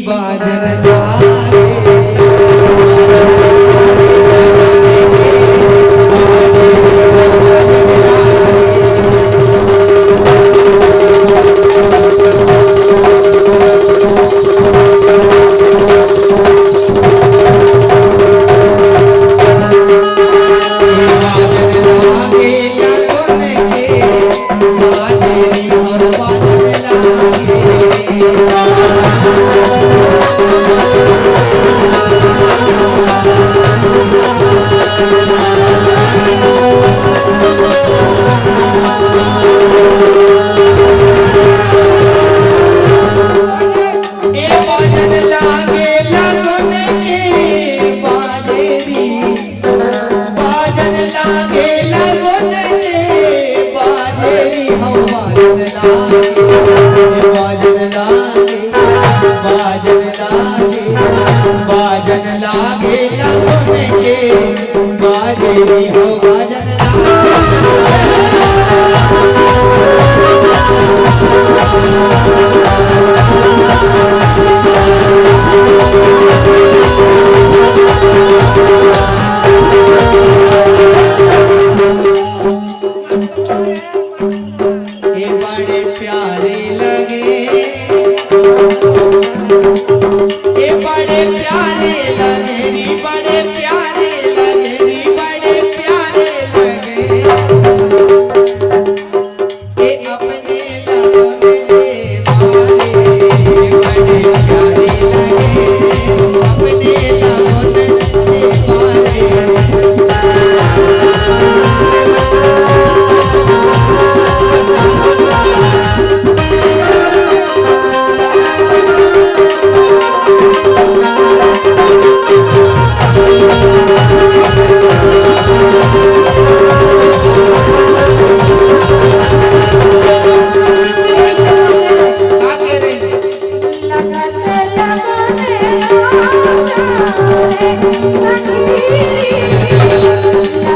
बाजन लागे बाजन लागे लगन के बाजेरी हो बाजन ये बड़े प्यारे लगे ये बड़े प्यारे लगे री बड़े प्यारे लगे री बड़े प्यारे लगे ये अपने लगो मेरे मारे बड़े प्यारे लगे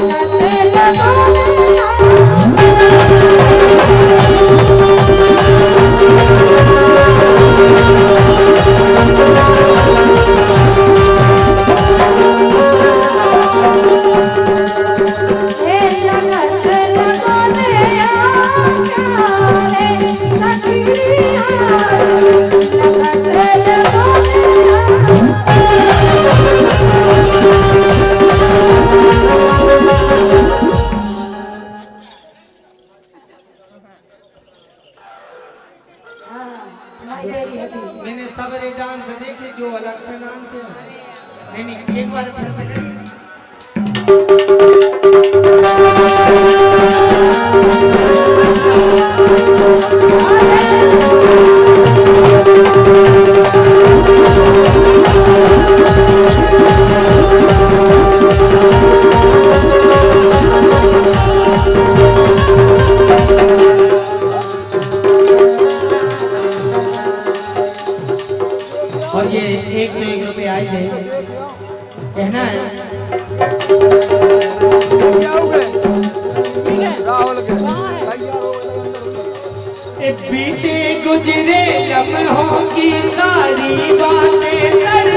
अपने लगो मेरे मारे मैंने सबरे डांस देखे जो अलग से डांस है नहीं एक बार फिर से और ये 101 रुपए आए थे कहना है बीते गुजरे लम्हों की सारी बातें